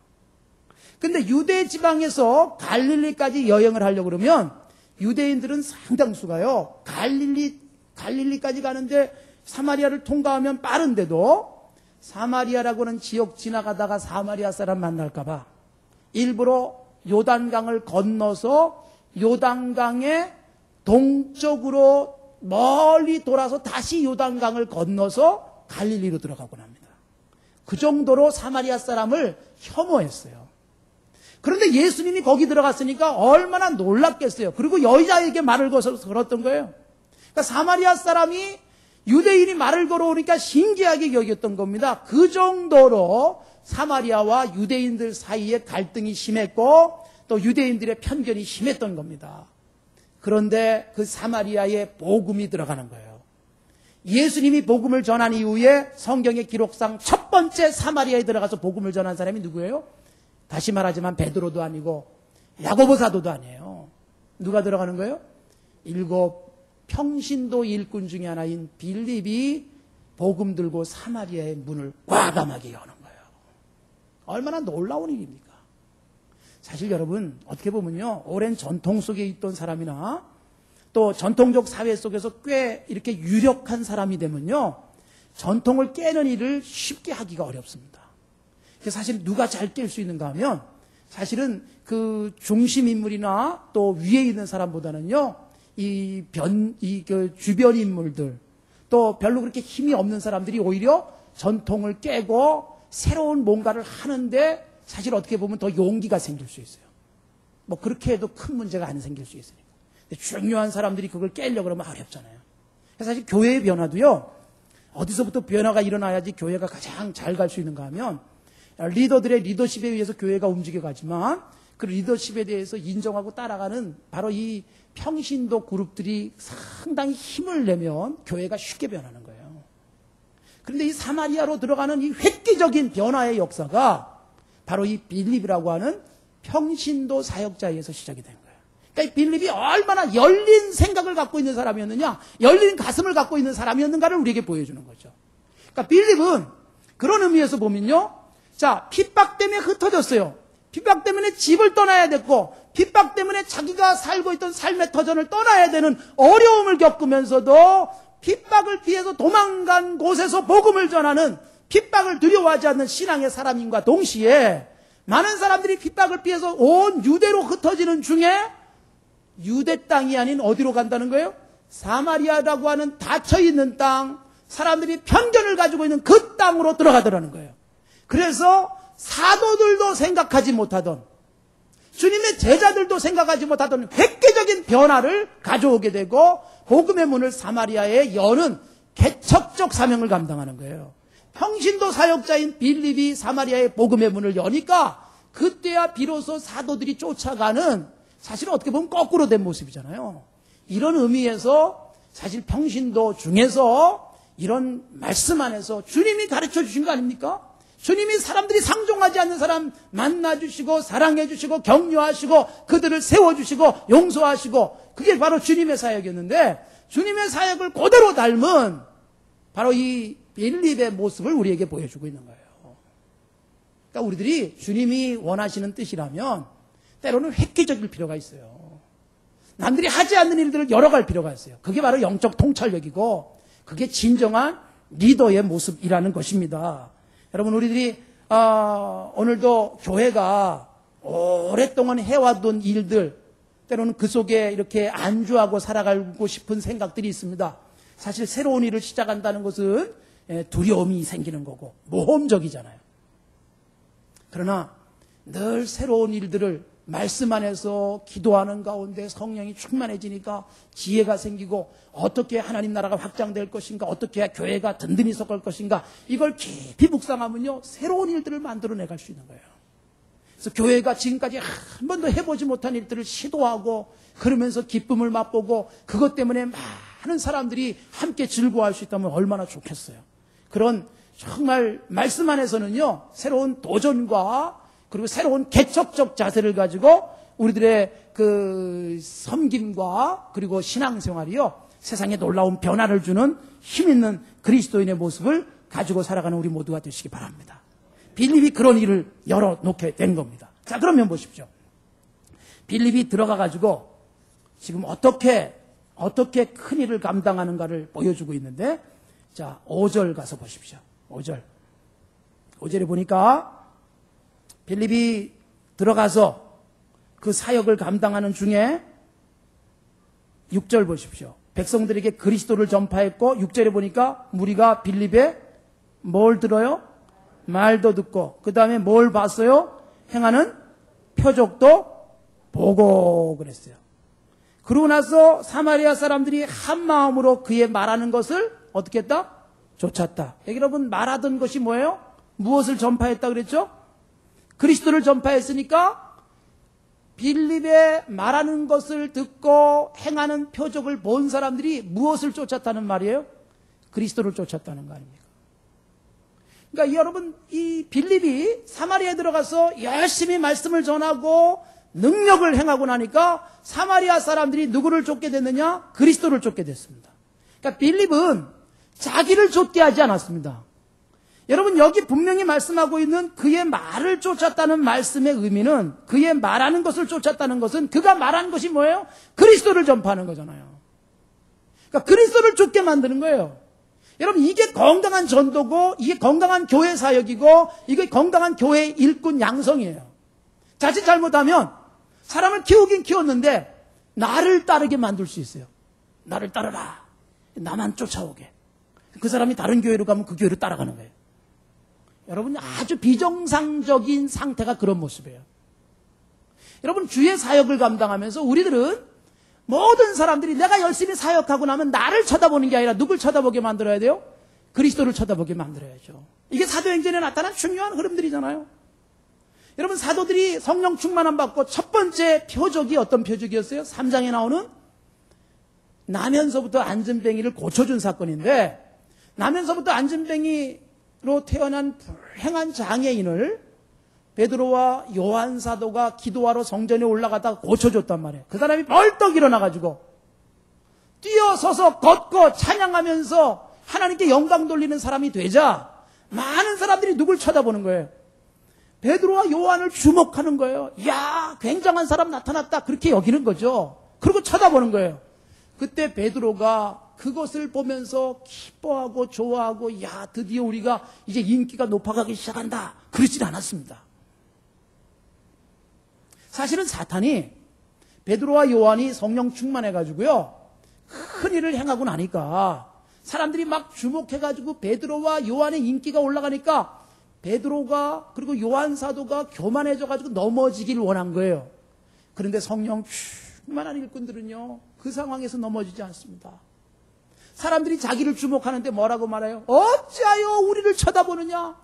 근데 유대 지방에서 갈릴리까지 여행을 하려고 그러면 유대인들은 상당수가요, 갈릴리까지 가는데 사마리아를 통과하면 빠른데도 사마리아라고 하는 지역 지나가다가 사마리아 사람 만날까봐 일부러 요단강을 건너서 요단강의 동쪽으로 멀리 돌아서 다시 요단강을 건너서 갈릴리로 들어가곤 합니다. 그 정도로 사마리아 사람을 혐오했어요. 그런데 예수님이 거기 들어갔으니까 얼마나 놀랍겠어요. 그리고 여자에게 말을 걸었던 거예요. 그러니까 사마리아 사람이 유대인이 말을 걸어오니까 신기하게 여겼던 겁니다. 그 정도로 사마리아와 유대인들 사이에 갈등이 심했고 또 유대인들의 편견이 심했던 겁니다. 그런데 그 사마리아에 복음이 들어가는 거예요. 예수님이 복음을 전한 이후에 성경의 기록상 첫 번째 사마리아에 들어가서 복음을 전한 사람이 누구예요? 다시 말하지만 베드로도 아니고 야고보 사도도 아니에요. 누가 들어가는 거예요? 7 평신도 일꾼 중에 하나인 빌립이 복음 들고 사마리아의 문을 과감하게 여는 거예요. 얼마나 놀라운 일입니까? 사실 여러분, 어떻게 보면요, 오랜 전통 속에 있던 사람이나 또 전통적 사회 속에서 꽤 이렇게 유력한 사람이 되면요, 전통을 깨는 일을 쉽게 하기가 어렵습니다. 사실 누가 잘 깰 수 있는가 하면 사실은 그 중심 인물이나 또 위에 있는 사람보다는요, 그 주변 인물들, 또 별로 그렇게 힘이 없는 사람들이 오히려 전통을 깨고 새로운 뭔가를 하는데 사실 어떻게 보면 더 용기가 생길 수 있어요. 뭐 그렇게 해도 큰 문제가 안 생길 수 있으니까. 근데 중요한 사람들이 그걸 깨려고 그러면 어렵잖아요. 사실 교회의 변화도요, 어디서부터 변화가 일어나야지 교회가 가장 잘 갈 수 있는가 하면 리더들의 리더십에 의해서 교회가 움직여가지만 그 리더십에 대해서 인정하고 따라가는 바로 이 평신도 그룹들이 상당히 힘을 내면 교회가 쉽게 변하는 거예요. 그런데 이 사마리아로 들어가는 이 획기적인 변화의 역사가 바로 이 빌립이라고 하는 평신도 사역자에 의해서 시작이 된 거예요. 그러니까 이 빌립이 얼마나 열린 생각을 갖고 있는 사람이었느냐, 열린 가슴을 갖고 있는 사람이었는가를 우리에게 보여주는 거죠. 그러니까 빌립은 그런 의미에서 보면요, 자, 핍박 때문에 흩어졌어요. 핍박 때문에 집을 떠나야 됐고, 핍박 때문에 자기가 살고 있던 삶의 터전을 떠나야 되는 어려움을 겪으면서도 핍박을 피해서 도망간 곳에서 복음을 전하는, 핍박을 두려워하지 않는 신앙의 사람인과 동시에 많은 사람들이 핍박을 피해서 온 유대로 흩어지는 중에 유대 땅이 아닌 어디로 간다는 거예요? 사마리아라고 하는 닫혀있는 땅, 사람들이 편견을 가지고 있는 그 땅으로 들어가더라는 거예요. 그래서 사도들도 생각하지 못하던, 주님의 제자들도 생각하지 못하던 획기적인 변화를 가져오게 되고 복음의 문을 사마리아에 여는 개척적 사명을 감당하는 거예요. 평신도 사역자인 빌립이 사마리아의 복음의 문을 여니까 그때야 비로소 사도들이 쫓아가는, 사실은 어떻게 보면 거꾸로 된 모습이잖아요. 이런 의미에서 사실 평신도 중에서 이런 말씀 안에서 주님이 가르쳐 주신 거 아닙니까? 주님이 사람들이 상종하지 않는 사람 만나주시고 사랑해주시고 격려하시고 그들을 세워주시고 용서하시고, 그게 바로 주님의 사역이었는데, 주님의 사역을 그대로 닮은 바로 이 빌립의 모습을 우리에게 보여주고 있는 거예요. 그러니까 우리들이 주님이 원하시는 뜻이라면 때로는 획기적일 필요가 있어요. 남들이 하지 않는 일들을 열어갈 필요가 있어요. 그게 바로 영적 통찰력이고 그게 진정한 리더의 모습이라는 것입니다. 여러분, 우리들이 오늘도 교회가 오랫동안 해왔던 일들, 때로는 그 속에 이렇게 안주하고 살아가고 싶은 생각들이 있습니다. 사실 새로운 일을 시작한다는 것은 두려움이 생기는 거고 모험적이잖아요. 그러나 늘 새로운 일들을 말씀 안에서 기도하는 가운데 성령이 충만해지니까 지혜가 생기고, 어떻게 하나님 나라가 확장될 것인가, 어떻게 해야 교회가 든든히 서갈 것인가, 이걸 깊이 묵상하면요 새로운 일들을 만들어내갈 수 있는 거예요. 그래서 교회가 지금까지 한 번도 해보지 못한 일들을 시도하고 그러면서 기쁨을 맛보고 그것 때문에 많은 사람들이 함께 즐거워할 수 있다면 얼마나 좋겠어요. 그런 정말 말씀 안에서는요 새로운 도전과 그리고 새로운 개척적 자세를 가지고 우리들의 그 섬김과 그리고 신앙생활이요 세상에 놀라운 변화를 주는 힘있는 그리스도인의 모습을 가지고 살아가는 우리 모두가 되시기 바랍니다. 빌립이 그런 일을 열어놓게 된 겁니다. 자, 그러면 보십시오. 빌립이 들어가가지고 지금 어떻게 큰 일을 감당하는가를 보여주고 있는데, 자, 5절 가서 보십시오. 5절에 보니까 빌립이 들어가서 그 사역을 감당하는 중에 6절 보십시오. 백성들에게 그리스도를 전파했고, 6절에 보니까 무리가 빌립의 뭘 들어요? 말도 듣고, 그 다음에 뭘 봤어요? 행하는 표적도 보고 그랬어요. 그러고 나서 사마리아 사람들이 한 마음으로 그의 말하는 것을 어떻게 했다? 쫓았다. 여러분, 말하던 것이 뭐예요? 무엇을 전파했다 그랬죠? 그리스도를 전파했으니까 빌립의 말하는 것을 듣고 행하는 표적을 본 사람들이 무엇을 쫓았다는 말이에요? 그리스도를 쫓았다는 거 아닙니까? 그러니까 여러분, 이 빌립이 사마리아에 들어가서 열심히 말씀을 전하고 능력을 행하고 나니까 사마리아 사람들이 누구를 쫓게 됐느냐? 그리스도를 쫓게 됐습니다. 그러니까 빌립은 자기를 쫓게 하지 않았습니다. 여러분, 여기 분명히 말씀하고 있는 그의 말을 쫓았다는 말씀의 의미는, 그의 말하는 것을 쫓았다는 것은 그가 말한 것이 뭐예요? 그리스도를 전파하는 거잖아요. 그러니까 그리스도를 쫓게 만드는 거예요. 여러분, 이게 건강한 전도고, 이게 건강한 교회 사역이고, 이게 건강한 교회 일꾼 양성이에요. 자칫 잘못하면 사람을 키우긴 키웠는데 나를 따르게 만들 수 있어요. 나를 따르라. 나만 쫓아오게. 그 사람이 다른 교회로 가면 그 교회로 따라가는 거예요. 여러분, 아주 비정상적인 상태가 그런 모습이에요. 여러분, 주의 사역을 감당하면서 우리들은 모든 사람들이 내가 열심히 사역하고 나면 나를 쳐다보는 게 아니라 누굴 쳐다보게 만들어야 돼요? 그리스도를 쳐다보게 만들어야죠. 이게 사도행전에 나타난 중요한 흐름들이잖아요. 여러분, 사도들이 성령 충만함 받고 첫 번째 표적이 어떤 표적이었어요? 3장에 나오는 나면서부터 안진뱅이를 고쳐준 사건인데, 나면서부터 안진뱅이로 태어난 불행한 장애인을 베드로와 요한 사도가 기도하러 성전에 올라가다가 고쳐줬단 말이에요. 그 사람이 벌떡 일어나가지고 뛰어서서 걷고 찬양하면서 하나님께 영광 돌리는 사람이 되자 많은 사람들이 누굴 쳐다보는 거예요? 베드로와 요한을 주목하는 거예요. 이야, 굉장한 사람 나타났다. 그렇게 여기는 거죠. 그리고 쳐다보는 거예요. 그때 베드로가 그것을 보면서 기뻐하고 좋아하고 야 드디어 우리가 이제 인기가 높아가기 시작한다 그러질 않았습니다. 사실은 사탄이 베드로와 요한이 성령 충만해가지고요 큰 일을 행하고 나니까 사람들이 막 주목해가지고 베드로와 요한의 인기가 올라가니까 베드로가 그리고 요한 사도가 교만해져가지고 넘어지길 원한 거예요. 그런데 성령 충만한 일꾼들은요 그 상황에서 넘어지지 않습니다. 사람들이 자기를 주목하는데 뭐라고 말해요? 어찌하여 우리를 쳐다보느냐?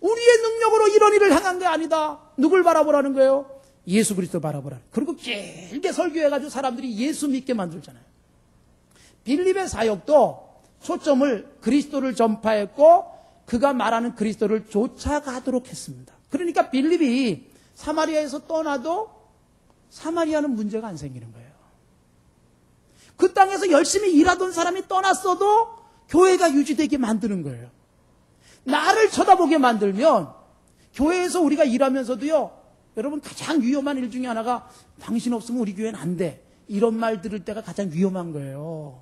우리의 능력으로 이런 일을 행한 게 아니다. 누굴 바라보라는 거예요? 예수 그리스도 바라보라. 그리고 길게 설교해가지고 사람들이 예수 믿게 만들잖아요. 빌립의 사역도 초점을 그리스도를 전파했고 그가 말하는 그리스도를 쫓아가도록 했습니다. 그러니까 빌립이 사마리아에서 떠나도 사마리아는 문제가 안 생기는 거예요. 그 땅에서 열심히 일하던 사람이 떠났어도 교회가 유지되게 만드는 거예요. 나를 쳐다보게 만들면 교회에서 우리가 일하면서도요 여러분 가장 위험한 일 중에 하나가 당신 없으면 우리 교회는 안 돼 이런 말 들을 때가 가장 위험한 거예요.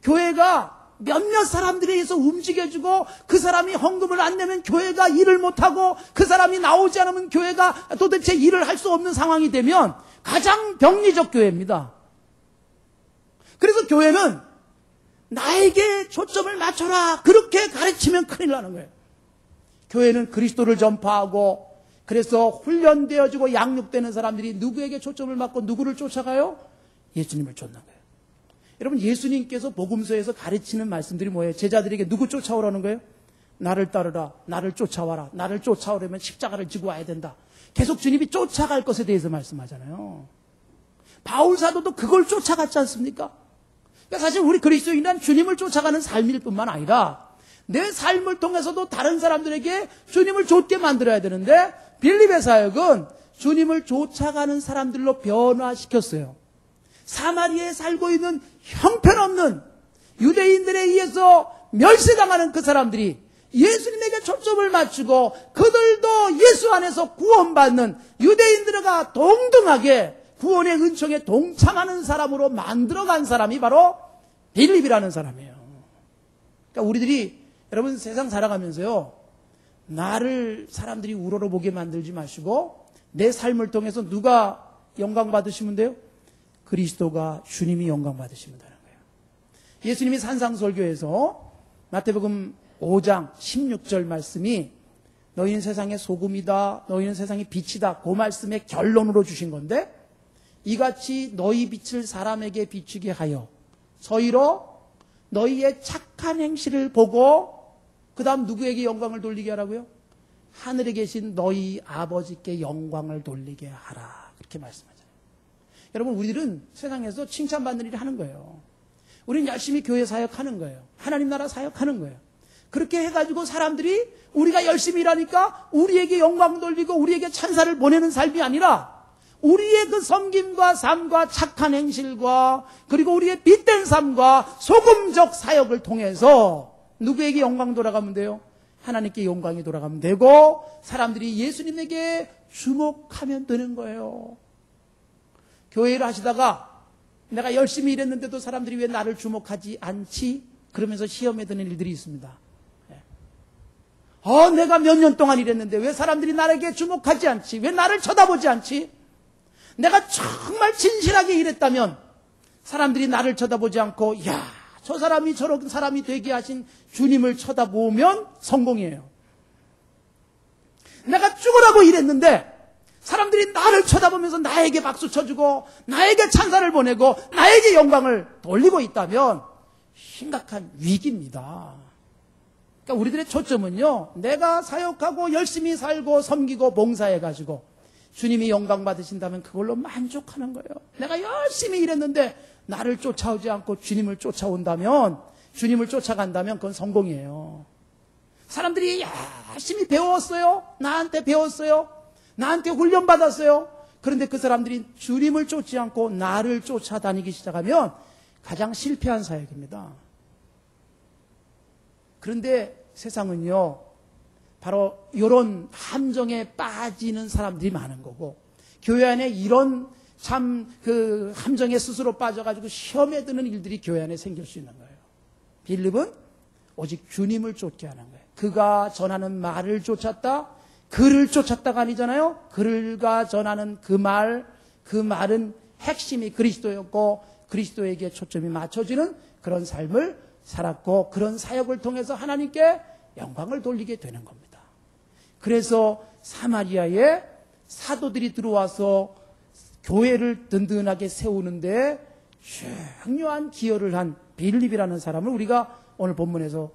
교회가 몇몇 사람들에 의해서 움직여주고 그 사람이 헌금을 안 내면 교회가 일을 못하고 그 사람이 나오지 않으면 교회가 도대체 일을 할 수 없는 상황이 되면 가장 병리적 교회입니다. 그래서 교회는 나에게 초점을 맞춰라 그렇게 가르치면 큰일 나는 거예요. 교회는 그리스도를 전파하고 그래서 훈련되어지고 양육되는 사람들이 누구에게 초점을 맞고 누구를 쫓아가요? 예수님을 쫓는 거예요. 여러분 예수님께서 복음서에서 가르치는 말씀들이 뭐예요? 제자들에게 누구 쫓아오라는 거예요? 나를 따르라, 나를 쫓아와라. 나를 쫓아오려면 십자가를 지고 와야 된다. 계속 주님이 쫓아갈 것에 대해서 말씀하잖아요. 바울 사도도 그걸 쫓아갔지 않습니까? 그러니까 사실 우리 그리스도인은 주님을 쫓아가는 삶일 뿐만 아니라 내 삶을 통해서도 다른 사람들에게 주님을 쫓게 만들어야 되는데 빌립의 사역은 주님을 쫓아가는 사람들로 변화시켰어요. 사마리아에 살고 있는 형편없는 유대인들에 의해서 멸시당하는 그 사람들이 예수님에게 초점을 맞추고 그들도 예수 안에서 구원받는 유대인들과 동등하게 구원의 은총에 동참하는 사람으로 만들어간 사람이 바로 빌립이라는 사람이에요. 그러니까 우리들이 여러분 세상 살아가면서요 나를 사람들이 우러러보게 만들지 마시고 내 삶을 통해서 누가 영광 받으시면 돼요? 그리스도가 주님이 영광 받으시면 되는 거예요. 예수님이 산상설교에서 마태복음 5장 16절 말씀이 너희는 세상의 소금이다 너희는 세상의 빛이다 그 말씀의 결론으로 주신 건데 이같이 너희 빛을 사람에게 비추게 하여 저희로 너희의 착한 행실을 보고 그 다음 누구에게 영광을 돌리게 하라고요? 하늘에 계신 너희 아버지께 영광을 돌리게 하라 그렇게 말씀하잖아요. 여러분 우리들은 세상에서 칭찬받는 일을 하는 거예요. 우리는 열심히 교회 사역하는 거예요. 하나님 나라 사역하는 거예요. 그렇게 해가지고 사람들이 우리가 열심히 일하니까 우리에게 영광 돌리고 우리에게 찬사를 보내는 삶이 아니라 우리의 그 섬김과 삶과 착한 행실과 그리고 우리의 빛된 삶과 소금적 사역을 통해서 누구에게 영광 돌아가면 돼요? 하나님께 영광이 돌아가면 되고 사람들이 예수님에게 주목하면 되는 거예요. 교회를 하시다가 내가 열심히 일했는데도 사람들이 왜 나를 주목하지 않지? 그러면서 시험에 드는 일들이 있습니다. 내가 몇 년 동안 일했는데 왜 사람들이 나에게 주목하지 않지? 왜 나를 쳐다보지 않지? 내가 정말 진실하게 일했다면 사람들이 나를 쳐다보지 않고 저 사람이 저런 사람이 되게 하신 주님을 쳐다보면 성공이에요. 내가 죽으라고 일했는데 사람들이 나를 쳐다보면서 나에게 박수 쳐주고 나에게 찬사를 보내고 나에게 영광을 돌리고 있다면 심각한 위기입니다. 그러니까 우리들의 초점은요 내가 사역하고 열심히 살고 섬기고 봉사해가지고 주님이 영광 받으신다면 그걸로 만족하는 거예요. 내가 열심히 일했는데 나를 쫓아오지 않고 주님을 쫓아온다면 주님을 쫓아간다면 그건 성공이에요. 사람들이 열심히 배웠어요. 나한테 배웠어요. 나한테 훈련받았어요. 그런데 그 사람들이 주님을 쫓지 않고 나를 쫓아다니기 시작하면 가장 실패한 사역입니다. 그런데 세상은요 바로 이런 함정에 빠지는 사람들이 많은 거고 교회 안에 이런 참 그 함정에 스스로 빠져가지고 시험에 드는 일들이 교회 안에 생길 수 있는 거예요. 빌립은 오직 주님을 쫓게 하는 거예요. 그가 전하는 말을 쫓았다. 그를 쫓았다가 아니잖아요. 그가 전하는 그 말은 핵심이 그리스도였고 그리스도에게 초점이 맞춰지는 그런 삶을 살았고 그런 사역을 통해서 하나님께 영광을 돌리게 되는 겁니다. 그래서 사마리아에 사도들이 들어와서 교회를 든든하게 세우는데 중요한 기여를 한 빌립이라는 사람을 우리가 오늘 본문에서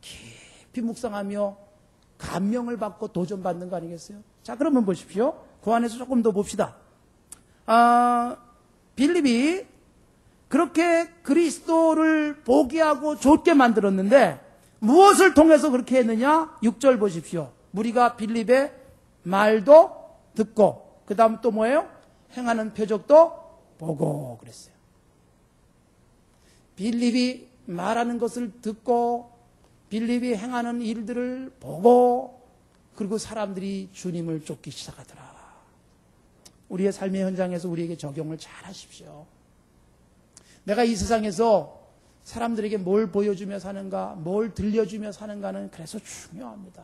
깊이 묵상하며 감명을 받고 도전받는 거 아니겠어요? 자, 그러면 보십시오. 그 안에서 조금 더 봅시다. 빌립이 그렇게 그리스도를 보게 하고 좋게 만들었는데 무엇을 통해서 그렇게 했느냐? 6절 보십시오. 무리가 빌립의 말도 듣고 그 다음 또 뭐예요? 행하는 표적도 보고 그랬어요. 빌립이 말하는 것을 듣고 빌립이 행하는 일들을 보고 그리고 사람들이 주님을 쫓기 시작하더라. 우리의 삶의 현장에서 우리에게 적용을 잘 하십시오. 내가 이 세상에서 사람들에게 뭘 보여주며 사는가, 뭘 들려주며 사는가는 그래서 중요합니다.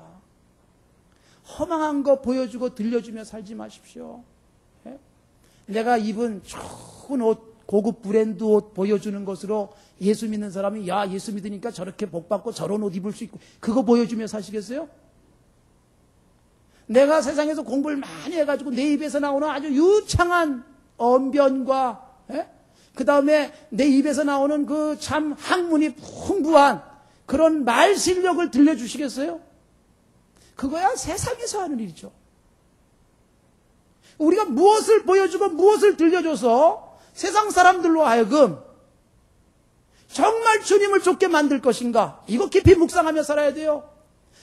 허망한 거 보여주고 들려주며 살지 마십시오. 예? 내가 입은 좋은 옷, 고급 브랜드 옷 보여주는 것으로 예수 믿는 사람이 야 예수 믿으니까 저렇게 복받고 저런 옷 입을 수 있고 그거 보여주며 사시겠어요? 내가 세상에서 공부를 많이 해가지고 내 입에서 나오는 아주 유창한 언변과 그 다음에 내 입에서 나오는 그 참 학문이 풍부한 그런 말 실력을 들려주시겠어요? 그거야 세상에서 하는 일이죠. 우리가 무엇을 보여주고 무엇을 들려줘서 세상 사람들로 하여금 정말 주님을 쫓게 만들 것인가? 이거 깊이 묵상하며 살아야 돼요.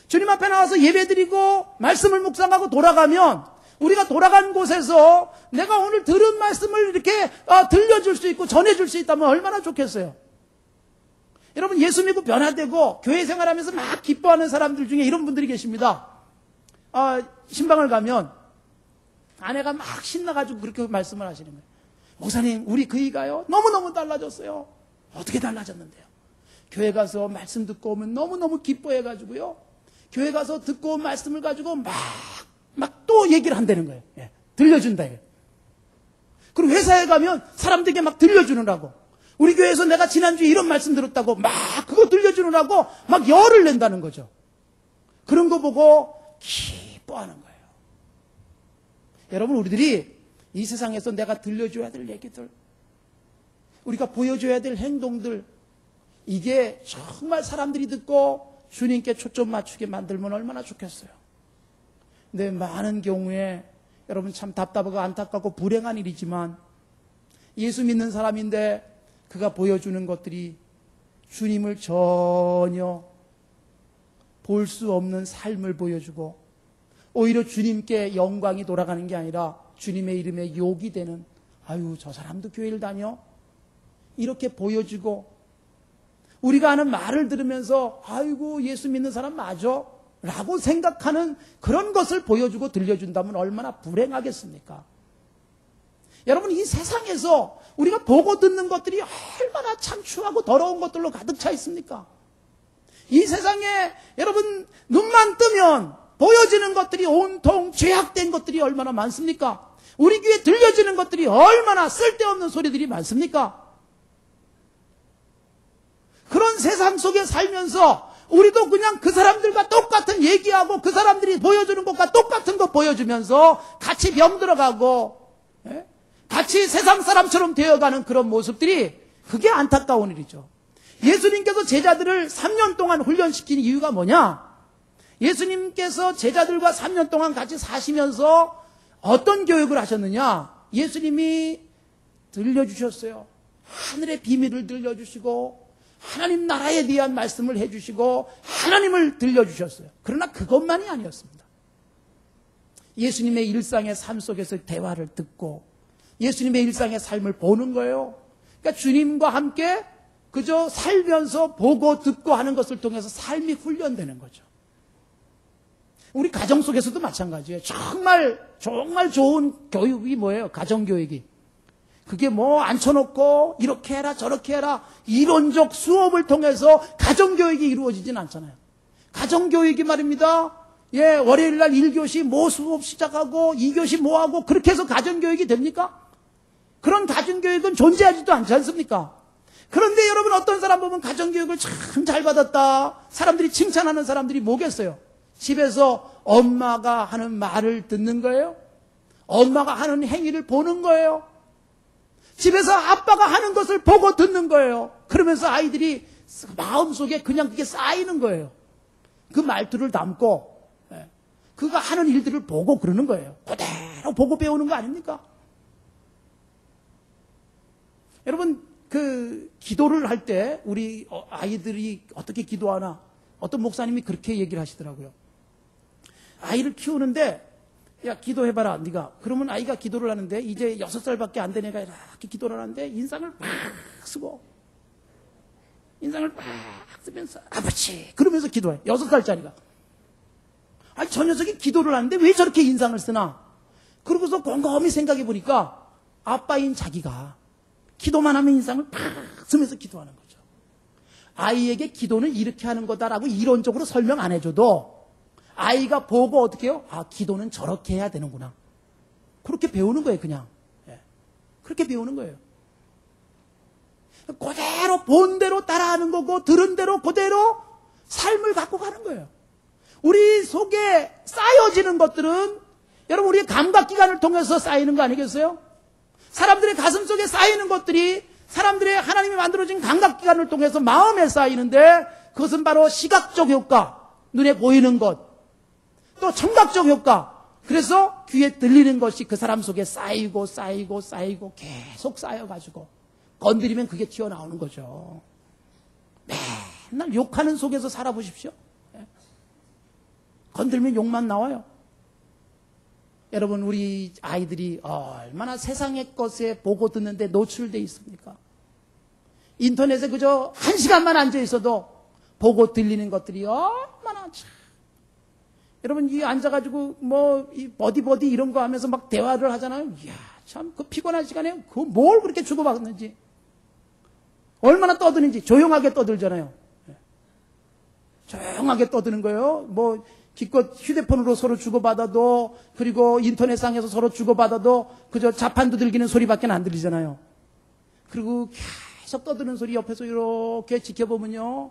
주님 앞에 나와서 예배드리고 말씀을 묵상하고 돌아가면 우리가 돌아간 곳에서 내가 오늘 들은 말씀을 이렇게 들려줄 수 있고 전해줄 수 있다면 얼마나 좋겠어요. 여러분 예수 믿고 변화되고 교회 생활하면서 막 기뻐하는 사람들 중에 이런 분들이 계십니다. 신방을 가면 아내가 막 신나가지고 그렇게 말씀을 하시는 거예요. 목사님 우리 그이가요 너무너무 달라졌어요. 어떻게 달라졌는데요? 교회 가서 말씀 듣고 오면 너무너무 기뻐해가지고요. 교회 가서 듣고 온 말씀을 가지고 막 또 얘기를 한다는 거예요. 예, 들려준다. 이거예요. 그리고 회사에 가면 사람들에게 막 들려주느라고 우리 교회에서 내가 지난주에 이런 말씀 들었다고 막 그거 들려주느라고 막 열을 낸다는 거죠. 그런 거 보고 기뻐하는 거예요. 여러분 우리들이 이 세상에서 내가 들려줘야 될 얘기들 우리가 보여줘야 될 행동들 이게 정말 사람들이 듣고 주님께 초점 맞추게 만들면 얼마나 좋겠어요. 근데 많은 경우에 여러분 참 답답하고 안타깝고 불행한 일이지만 예수 믿는 사람인데 그가 보여주는 것들이 주님을 전혀 볼 수 없는 삶을 보여주고 오히려 주님께 영광이 돌아가는 게 아니라 주님의 이름에 욕이 되는 아유 저 사람도 교회를 다녀? 이렇게 보여주고 우리가 하는 말을 들으면서 아이고 예수 믿는 사람 맞아? 라고 생각하는 그런 것을 보여주고 들려준다면 얼마나 불행하겠습니까? 여러분 이 세상에서 우리가 보고 듣는 것들이 얼마나 참 추하고 더러운 것들로 가득 차 있습니까? 이 세상에 여러분 눈만 뜨면 보여지는 것들이 온통 죄악된 것들이 얼마나 많습니까? 우리 귀에 들려지는 것들이 얼마나 쓸데없는 소리들이 많습니까? 그런 세상 속에 살면서 우리도 그냥 그 사람들과 똑같은 얘기하고 그 사람들이 보여주는 것과 똑같은 거 보여주면서 같이 병들어가고 같이 세상 사람처럼 되어가는 그런 모습들이 그게 안타까운 일이죠. 예수님께서 제자들을 3년 동안 훈련시킨 이유가 뭐냐? 예수님께서 제자들과 3년 동안 같이 사시면서 어떤 교육을 하셨느냐? 예수님이 들려주셨어요. 하늘의 비밀을 들려주시고 하나님 나라에 대한 말씀을 해주시고 하나님을 들려주셨어요. 그러나 그것만이 아니었습니다. 예수님의 일상의 삶 속에서 대화를 듣고 예수님의 일상의 삶을 보는 거예요. 그러니까 주님과 함께 그저 살면서 보고 듣고 하는 것을 통해서 삶이 훈련되는 거죠. 우리 가정 속에서도 마찬가지예요. 정말 좋은 교육이 뭐예요? 가정교육이. 그게 뭐 앉혀놓고 이렇게 해라 저렇게 해라 이론적 수업을 통해서 가정교육이 이루어지진 않잖아요. 가정교육이 말입니다. 예, 월요일날 1교시 뭐 수업 시작하고 2교시 뭐 하고 그렇게 해서 가정교육이 됩니까? 그런 가정교육은 존재하지도 않지 않습니까? 그런데 여러분 어떤 사람 보면 가정교육을 참 잘 받았다. 사람들이 칭찬하는 사람들이 뭐겠어요? 집에서 엄마가 하는 말을 듣는 거예요. 엄마가 하는 행위를 보는 거예요. 집에서 아빠가 하는 것을 보고 듣는 거예요. 그러면서 아이들이 마음속에 그냥 그게 쌓이는 거예요. 그 말투를 담고 그가 하는 일들을 보고 그러는 거예요. 그대로 보고 배우는 거 아닙니까? 여러분 그 기도를 할 때 우리 아이들이 어떻게 기도하나 어떤 목사님이 그렇게 얘기를 하시더라고요. 아이를 키우는데 야 기도해봐라 네가. 그러면 아이가 기도를 하는데 이제 6살밖에 안 된 애가 이렇게 기도를 하는데 인상을 팍 쓰고 인상을 팍 쓰면서 아버지 그러면서 기도해. 6살짜리가. 아니 저 녀석이 기도를 하는데 왜 저렇게 인상을 쓰나. 그러고서 곰곰이 생각해 보니까 아빠인 자기가 기도만 하면 인상을 팍 쓰면서 기도하는 거죠. 아이에게 기도는 이렇게 하는 거다라고 이론적으로 설명 안 해줘도 아이가 보고 어떻게 해요? 아, 기도는 저렇게 해야 되는구나. 그렇게 배우는 거예요, 그냥. 예. 그렇게 배우는 거예요. 그대로 본 대로 따라하는 거고, 들은 대로 그대로 삶을 갖고 가는 거예요. 우리 속에 쌓여지는 것들은 여러분 우리의 감각기관을 통해서 쌓이는 거 아니겠어요? 사람들의 가슴 속에 쌓이는 것들이 사람들의 하나님이 만들어진 감각기관을 통해서 마음에 쌓이는데 그것은 바로 시각적 효과, 눈에 보이는 것, 또 청각적 효과. 그래서 귀에 들리는 것이 그 사람 속에 쌓이고 쌓이고 쌓이고 계속 쌓여가지고 건드리면 그게 튀어나오는 거죠. 맨날 욕하는 속에서 살아보십시오. 건들면 욕만 나와요. 여러분 우리 아이들이 얼마나 세상의 것에 보고 듣는데 노출돼 있습니까? 인터넷에 그저 1시간만 앉아 있어도 보고 들리는 것들이 얼마나 참. 여러분 이 앉아가지고 이 버디 이런 거 하면서 막 대화를 하잖아요. 이야 참 그 피곤한 시간에 그 뭘 그렇게 주고받는지 얼마나 떠드는지 조용하게 떠들잖아요. 조용하게 떠드는 거예요. 기껏 휴대폰으로 서로 주고받아도 그리고 인터넷상에서 서로 주고받아도 그저 자판 두들기는 소리밖에 안 들리잖아요. 그리고 계속 떠드는 소리 옆에서 이렇게 지켜보면요.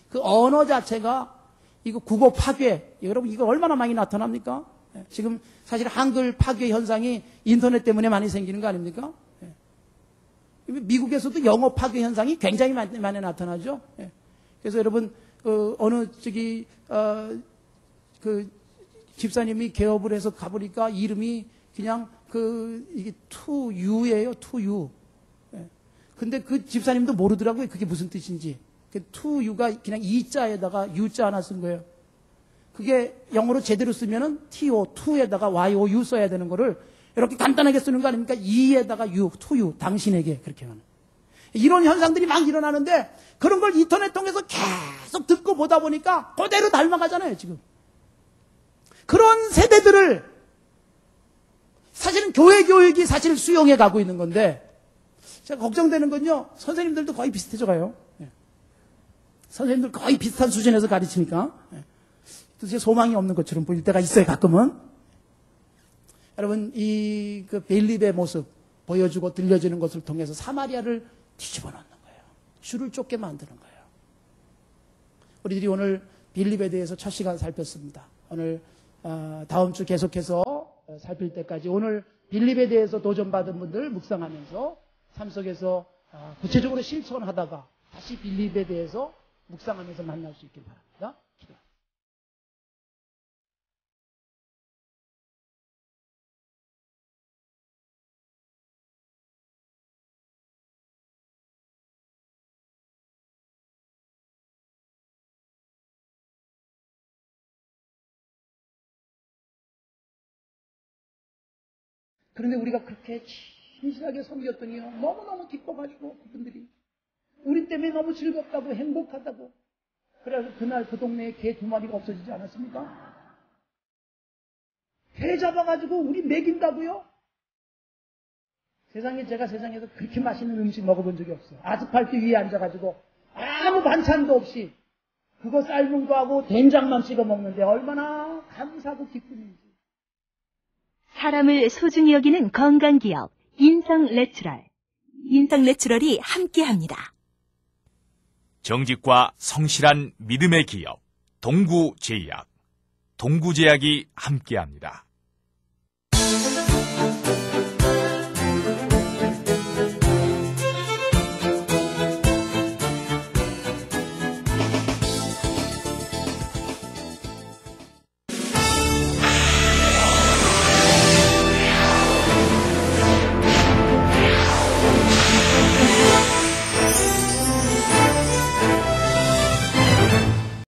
그 언어 자체가 이거 국어 파괴. 여러분 이거 얼마나 많이 나타납니까? 지금 사실 한글 파괴 현상이 인터넷 때문에 많이 생기는 거 아닙니까? 미국에서도 영어 파괴 현상이 굉장히 많이 나타나죠. 그래서 여러분 그 집사님이 개업을 해서 가보니까 이름이 그냥 이게 투유예요, 투유. 근데 그 집사님도 모르더라고요. 그게 무슨 뜻인지. 투유가 그냥 이자에다가 유자 하나 쓴 거예요. 그게 영어로 제대로 쓰면은 to, to에다가 you 써야 되는 거를 이렇게 간단하게 쓰는 거 아닙니까? 이에다가 you, 투유, 당신에게 그렇게 하는. 이런 현상들이 막 일어나는데 그런 걸 인터넷 통해서 계속 듣고 보다 보니까 그대로 닮아가잖아요, 지금. 그런 세대들을 사실은 교회 교육이 사실 수용해 가고 있는 건데 제가 걱정되는 건요. 선생님들도 거의 비슷해져 가요. 선생님들 거의 비슷한 수준에서 가르치니까 도대체 소망이 없는 것처럼 보일 때가 있어요, 가끔은. 여러분 그 빌립의 모습 보여주고 들려주는 것을 통해서 사마리아를 뒤집어 놓는 거예요. 줄을 쫓게 만드는 거예요. 우리들이 오늘 빌립에 대해서 첫 시간 살폈습니다. 오늘 다음 주 계속해서 살필 때까지 오늘 빌립에 대해서 도전받은 분들 묵상하면서 삶 속에서 구체적으로 실천하다가 다시 빌립에 대해서 묵상하면서 만날 수 있길 바랍니다. 기도합니다. 그런데 우리가 그렇게 진실하게 섬겼더니요. 너무너무 기뻐가지고 그분들이 우리 때문에 너무 즐겁다고 행복하다고. 그래서 그날 그 동네에 개 2마리가 없어지지 않았습니까? 개 잡아가지고 우리 먹인다고요? 제가 세상에서 그렇게 맛있는 음식 먹어본 적이 없어요. 아스팔트 위에 앉아가지고 아무 반찬도 없이 그거 삶은 거하고 된장만 찍어 먹는데 얼마나 감사하고 기쁨인지.
사람을 소중히 여기는 건강기업 인성내추럴. 인성내추럴이 함께합니다.
정직과 성실한 믿음의 기업 동구제약. 동구제약이 함께합니다.